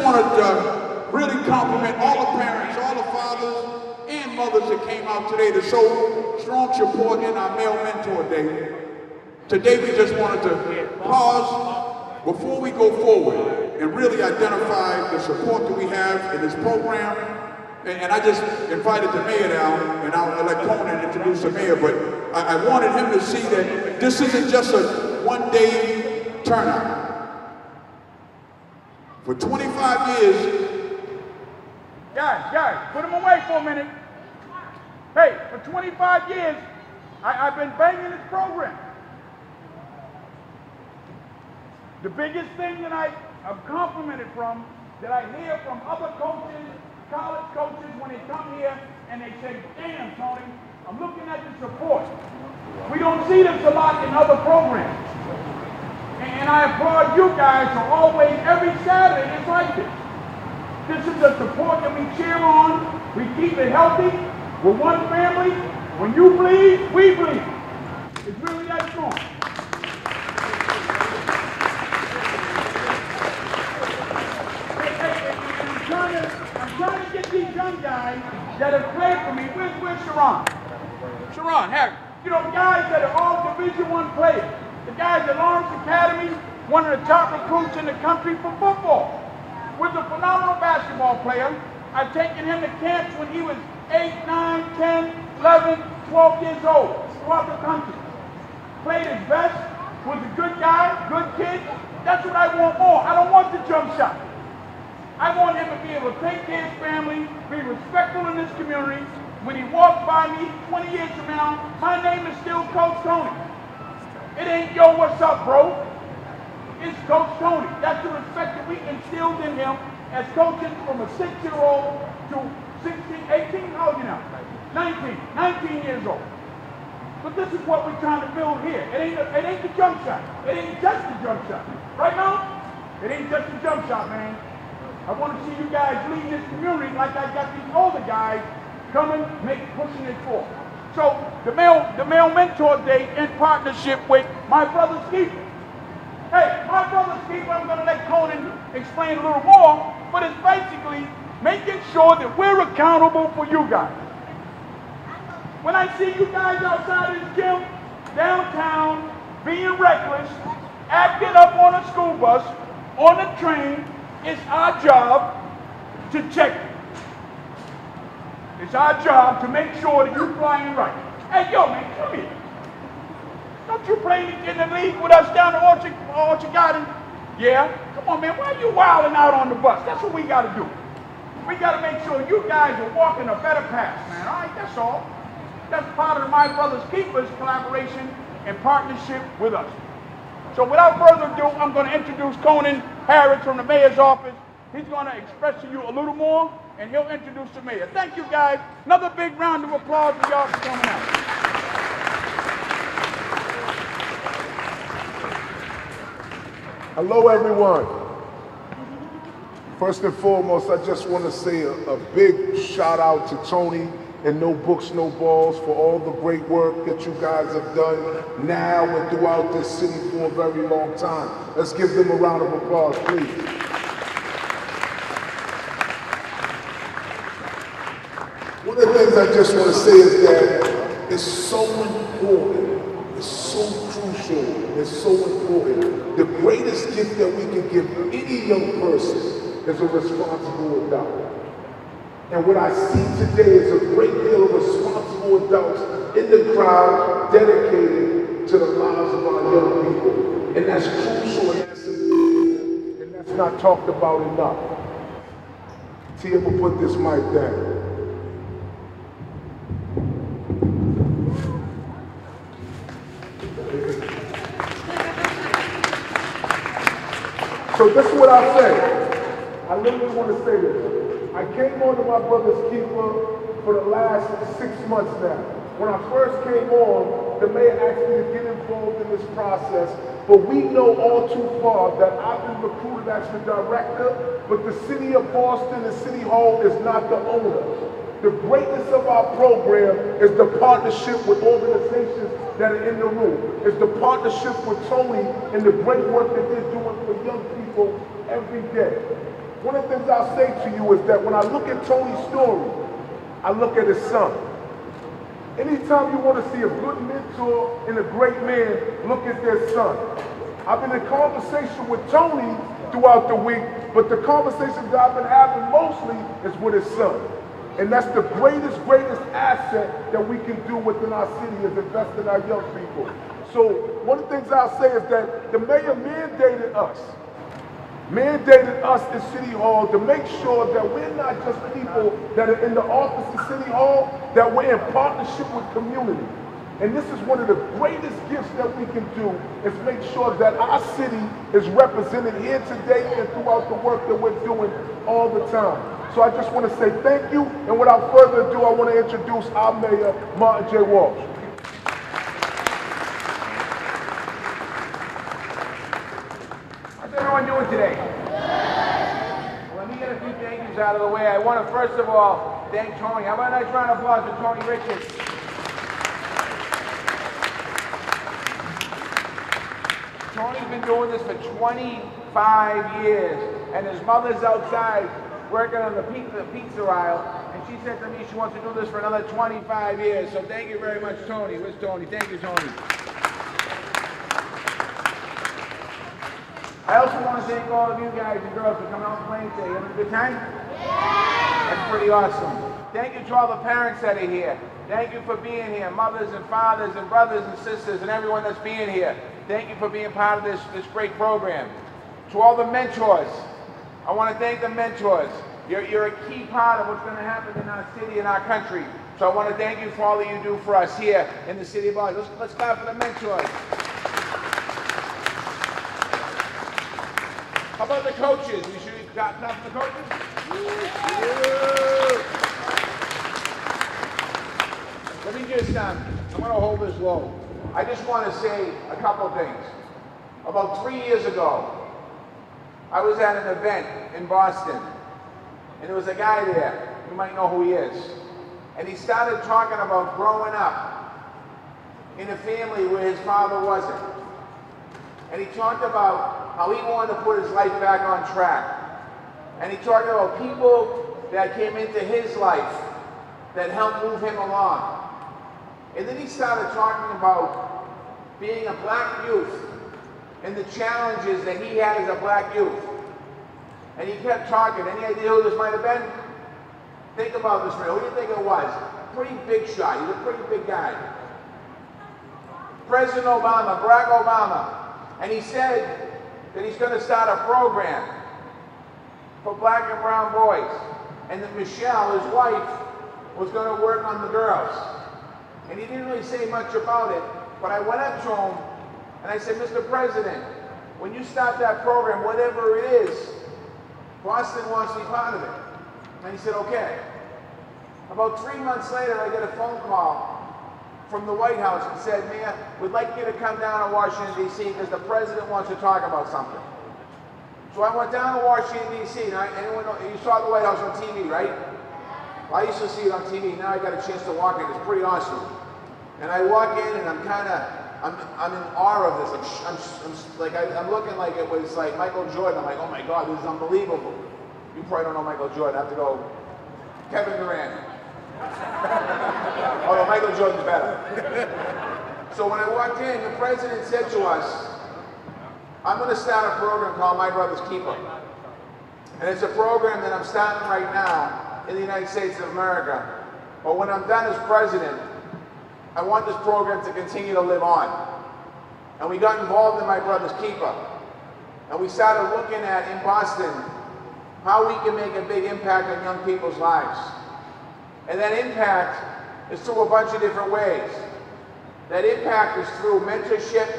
want to really compliment all the parents, all the fathers and mothers that came out today to show strong support in our Male Mentor Day. Today we just wanted to pause before we go forward and really identify the support that we have in this program. And I just invited the mayor down, and I'll let Conan introduce the mayor, but I wanted him to see that this isn't just a one-day turnout. For 25 years... Guys, put him away for a minute. Hey, for 25 years, I've been banging this program. The biggest thing that I'm complimented from, that I hear from other coaches, college coaches, when they come here and they say, damn, Tony, I'm looking at the support. We don't see this a lot in other programs. And I applaud you guys for always, every Saturday, it's like this. This is the support that we cheer on. We keep it healthy. We're one family. When you bleed, we bleed. It's really that strong. I'm trying to get these young guys that have played for me. Where's Sharon? Sharon, Harry. You know, guys that are all Division I players. The guys at Lawrence Academy, one of the top recruits in the country for football. Was a phenomenal basketball player. I've taken him to camps when he was 8, 9, 10, 11, 12 years old throughout the country. Played his best, was a good guy, good kid. That's what I want more. I don't want the jump shot. I want him to be able to take care of his family, be respectful in this community. When he walks by me 20 years from now, my name is still Coach Tony. It ain't, yo, what's up, bro? It's Coach Tony. That's the respect that we instilled in him as coaches from a 6-year-old to 16, 18, how old are you now? 19 years old. But this is what we're trying to build here. It ain't the jump shot. It ain't just the jump shot. Right now? It ain't just the jump shot, man. I want to see you guys lead this community like I got these older guys coming, pushing it forward. So the Male Mentor Day in partnership with My Brother's Keeper. Hey, My Brother's Keeper, I'm going to let Conan explain a little more, but it's basically making sure that we're accountable for you guys. When I see you guys outside this gym, downtown, being reckless, acting up on a school bus, on a train, it's our job to check it. It's our job to make sure that you're flying right. Hey, yo, man, come here. Don't you play in the league with us down at Orchard Garden? Yeah? Come on, man, why are you wilding out on the bus? That's what we got to do. We got to make sure you guys are walking a better path, man. All right, that's all. That's part of the My Brother's Keepers collaboration and partnership with us. So without further ado, I'm going to introduce Conan Harris from the mayor's office. He's going to express to you a little more, and he'll introduce the mayor. Thank you, guys. Another big round of applause for y'all for coming out. Hello, everyone. First and foremost, I just want to say a big shout out to Tony and No Books, No Balls for all the great work that you guys have done now and throughout this city for a very long time. Let's give them a round of applause, please. One of the things I just want to say is that it's so important, it's so crucial, it's so important. The greatest gift that we can give any young person is a responsible adult. And what I see today is a great deal of responsible adults in the crowd dedicated to the lives of our young people. And that's crucial and that's important, and that's not talked about enough. T, I'm gonna put this mic down. So this is what I say. I literally want to say this. I came on to My Brother's Keeper for the last 6 months now. When I first came on, the mayor asked me to get involved in this process, but we know all too far that I've been recruited as the director, but the city of Boston, the city hall, is not the owner. The greatness of our program is the partnership with organizations that are in the room. It's the partnership with Tony and the great work that they're doing for young people every day. one of the things I'll say to you is that when I look at Tony's story, I look at his son. Anytime you want to see a good mentor and a great man, look at their son. I've been in conversation with Tony throughout the week, but the conversations that I've been having mostly is with his son. And that's the greatest asset that we can do within our city is invest in our young people. So one of the things I'll say is that the mayor mandated us in City Hall to make sure that we're not just people that are in the office of City Hall, that we're in partnership with community. And this is one of the greatest gifts that we can do is make sure that our city is represented here today and throughout the work that we're doing all the time. So I just want to say thank you, and without further ado, I want to introduce our mayor, Martin J. Walsh. How's everyone doing today? Well, let me get a few thank yous out of the way. I want to first of all thank Tony. How about a nice round of applause for Tony Richards? Tony's been doing this for 25 years, and his mother's outside working on the pizza aisle, and she said to me she wants to do this for another 25 years. So thank you very much, Tony. Where's Tony? Thank you, Tony. I also want to thank all of you guys and girls for coming out and playing today. You having a good time? Yeah! That's pretty awesome. Thank you to all the parents that are here. Thank you for being here, mothers and fathers and brothers and sisters and everyone that's being here. Thank you for being part of this great program. To all the mentors, I want to thank the mentors. You're a key part of what's going to happen in our city and our country. So I want to thank you for all that you do for us here in the city of Boston. Let's clap for the mentors. How about the coaches? We should clap for the coaches? Let me just, I'm going to hold this low. I just want to say a couple of things. About 3 years ago, I was at an event in Boston, and there was a guy there. You might know who he is. And he started talking about growing up in a family where his father wasn't. And he talked about how he wanted to put his life back on track. And he talked about people that came into his life that helped move him along. And then he started talking about being a black youth and the challenges that he had as a black youth. And he kept talking. Any idea who this might have been? Think about this, man. Who do you think it was? Pretty big shot. He's a pretty big guy. President Obama, Barack Obama. And he said that he's going to start a program for black and brown boys. And that Michelle, his wife, was going to work on the girls. And he didn't really say much about it, but I went up to him and I said, Mr. President, when you start that program, whatever it is, Boston wants to be part of it. And he said, okay. About 3 months later, I get a phone call from the White House and said, Mayor, we'd like you to come down to Washington, D.C. because the president wants to talk about something. So I went down to Washington, D.C. Now, anyone know, you saw the White House on TV, right? Well, I used to see it on TV. Now I got a chance to walk in. It's pretty awesome. And I walk in and I'm in awe of this. I'm looking like it was like Michael Jordan. I'm like, oh my God, this is unbelievable. You probably don't know Michael Jordan. I have to go Kevin Durant. Although Michael Jordan's better. So when I walked in, the president said to us, I'm going to start a program called My Brother's Keeper. And it's a program that I'm starting right now in the United States of America. But when I'm done as president, I want this program to continue to live on. And we got involved in My Brother's Keeper. And we started looking at, in Boston, how we can make a big impact on young people's lives. And that impact is through a bunch of different ways. That impact is through mentorship,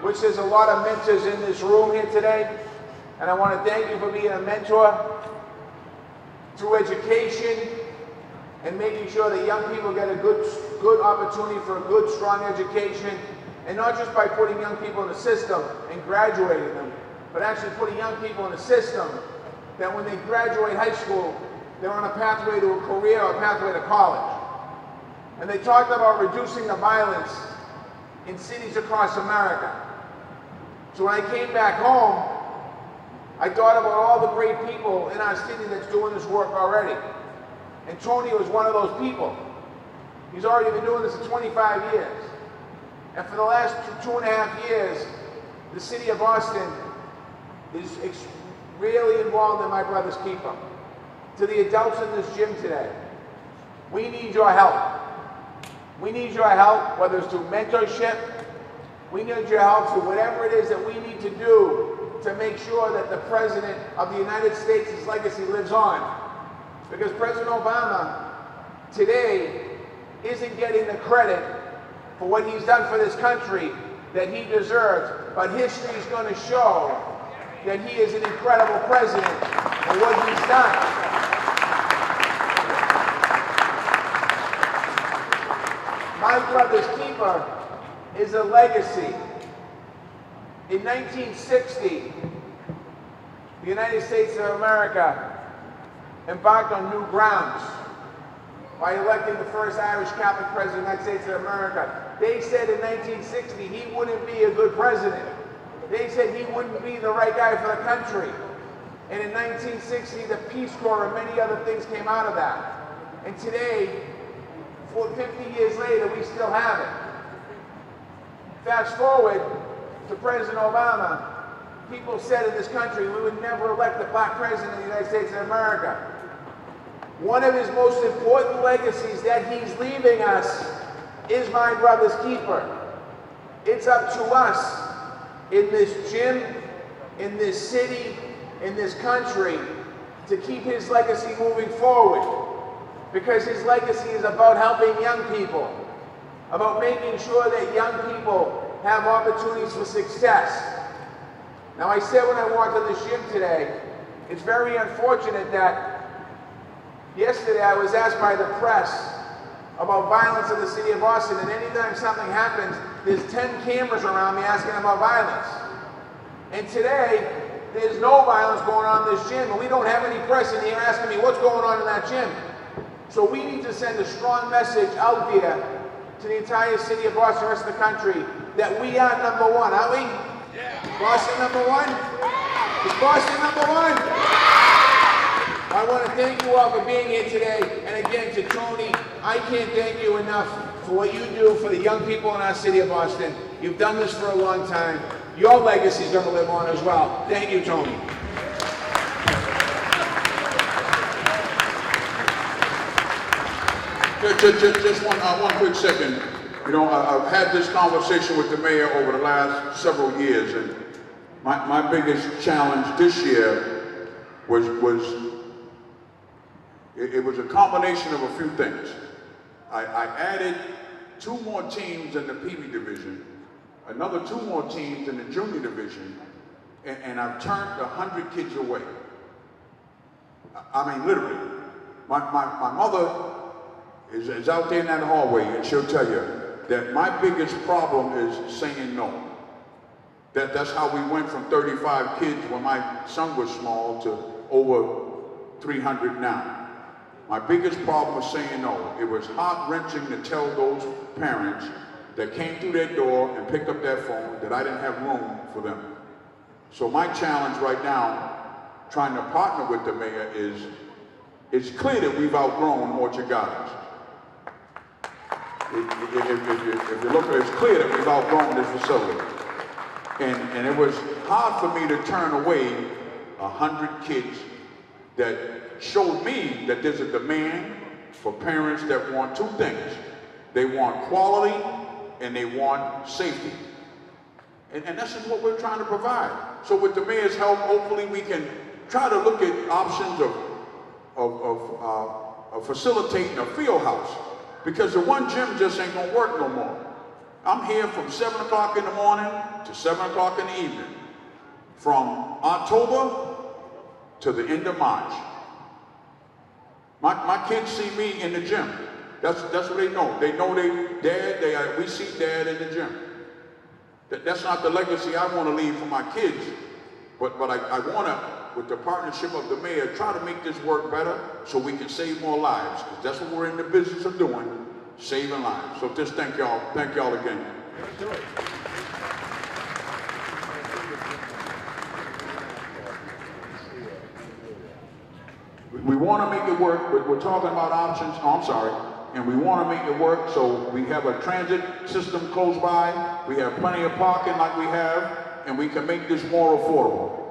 which there's a lot of mentors in this room here today. And I want to thank you for being a mentor. Through education and making sure that young people get a good opportunity for a good, strong education. And not just by putting young people in the system and graduating them, but actually putting young people in a system that when they graduate high school, they're on a pathway to a career or a pathway to college. And they talked about reducing the violence in cities across America. So when I came back home, I thought about all the great people in our city that's doing this work already. And Tony was one of those people. He's already been doing this for 25 years. And for the last 2.5 years, the city of Boston is really involved in My Brother's Keeper. To the adults in this gym today, we need your help. We need your help, whether it's through mentorship, we need your help through whatever it is that we need to do to make sure that the President of the United States' legacy lives on. Because President Obama today isn't getting the credit for what he's done for this country that he deserves, but history is going to show that he is an incredible president for what he's done. My Brother's Keeper is a legacy. In 1960, the United States of America embarked on new grounds by electing the first Irish Catholic president of the United States of America. They said in 1960 he wouldn't be a good president. They said he wouldn't be the right guy for the country. And in 1960, the Peace Corps and many other things came out of that. And today, 50 years later, we still have it. Fast forward to President Obama. People said in this country we would never elect a black president of the United States of America. One of his most important legacies that he's leaving us is My Brother's Keeper. It's up to us in this gym, in this city, in this country to keep his legacy moving forward. Because his legacy is about helping young people, about making sure that young people have opportunities for success. Now, I said when I walked in this gym today, it's very unfortunate that yesterday I was asked by the press about violence in the city of Boston, and anytime something happens, there's 10 cameras around me asking about violence. And today, there's no violence going on in this gym, and we don't have any press in here asking me what's going on in that gym. So we need to send a strong message out there to the entire city of Boston, the rest of the country, that we are number one, aren't we? Yeah. Boston number one? Is Boston number one? I want to thank you all for being here today. And again, to Tony, I can't thank you enough for what you do for the young people in our city of Boston. You've done this for a long time. Your legacy is going to live on as well. Thank you, Tony. Just one quick second. You know, I've had this conversation with the mayor over the last several years, and my biggest challenge this year was a combination of a few things. I added 2 more teams in the PV division, another 2 more teams in the junior division, and I've turned 100 kids away. I mean, literally. My mother is out there in that hallway, and she'll tell you that my biggest problem is saying no. That's how we went from 35 kids when my son was small to over 300 now. My biggest problem was saying no. It was heart-wrenching to tell those parents that came through their door and picked up their phone that I didn't have room for them. So my challenge right now, trying to partner with the mayor, is it's clear that we've outgrown Orchard Gardens. If you look at it, it's clear that we've outgrown this facility. And it was hard for me to turn away 100 kids that showed me that there's a demand for parents that want 2 things. They want quality and they want safety. And this is what we're trying to provide. So with the mayor's help, hopefully we can try to look at options of facilitating a field house. Because the one gym just ain't gonna work no more. I'm here from 7 o'clock in the morning to 7 o'clock in the evening. From October to the end of March. My kids see me in the gym. That's what they know. They know we see Dad in the gym. That's not the legacy I want to leave for my kids. But I want to, with the partnership of the mayor, try to make this work better so we can save more lives. Because that's what we're in the business of doing, saving lives. So just thank y'all again. Do it. We want to make it work, but we're talking about options. Oh, I'm sorry. And we want to make it work, so we have a transit system close by. We have plenty of parking like we have, and we can make this more affordable.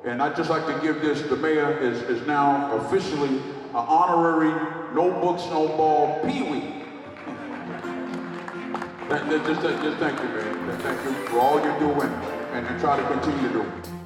And I'd just like to give this, the mayor is now officially an honorary no books, no ball peewee. Just thank you, man. Thank you for all you're doing and try to continue to do.